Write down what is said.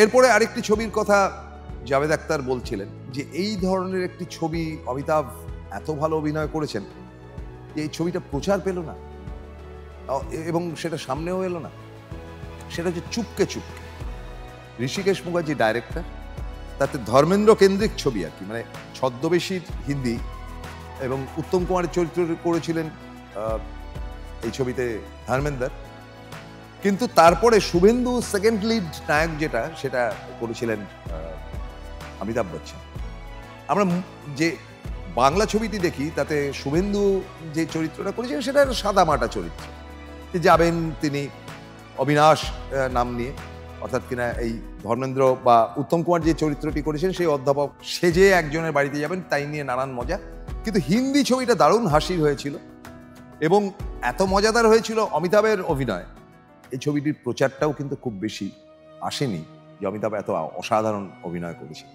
এরপরে আরেকটি ছবির কথা জাভেদ আখতার বলছিলেন যে এই ধরনের একটি ছবি অমিতাভ এত ভালো অভিনয় করেছেন যে এই ছবিটা প্রচার পেল না এবং সেটা সামনেও এলো না। সেটা হচ্ছে চুপকে চুপকে। ঋষিকেশ মুখার্জি ডাইরেক্টর, তাতে ধর্মেন্দ্র কেন্দ্রিক ছবি আর কি, মানে ছদ্মবেশীর হিন্দি, এবং উত্তম কুমারের চরিত্র করেছিলেন এই ছবিতে ধর্মেন্দ্র। কিন্তু তারপরে শুভেন্দু সেকেন্ড লিড নায়ক যেটা, সেটা করেছিলেন অমিতাভ বচ্চন। আমরা যে বাংলা ছবিটি দেখি তাতে শুভেন্দু যে চরিত্রটা করেছিলেন সেটা সাদা মাটা চরিত্র, যাবেন তিনি অবিনাশ নাম নিয়ে, অর্থাৎ কিনা এই ধর্মেন্দ্র বা উত্তম কুমার যে চরিত্রটি করেছেন সেই অধ্যাপক সেজে একজনের বাড়িতে যাবেন, তাই নিয়ে নানান মজা। কিন্তু হিন্দি ছবিটা দারুণ হাসির হয়েছিল এবং এত মজাদার হয়েছিল অমিতাভের অভিনয়। এই ছবিটির প্রচারটাও কিন্তু খুব বেশি আসেনি যে অমিতাভ এত অসাধারণ অভিনয় করেছে।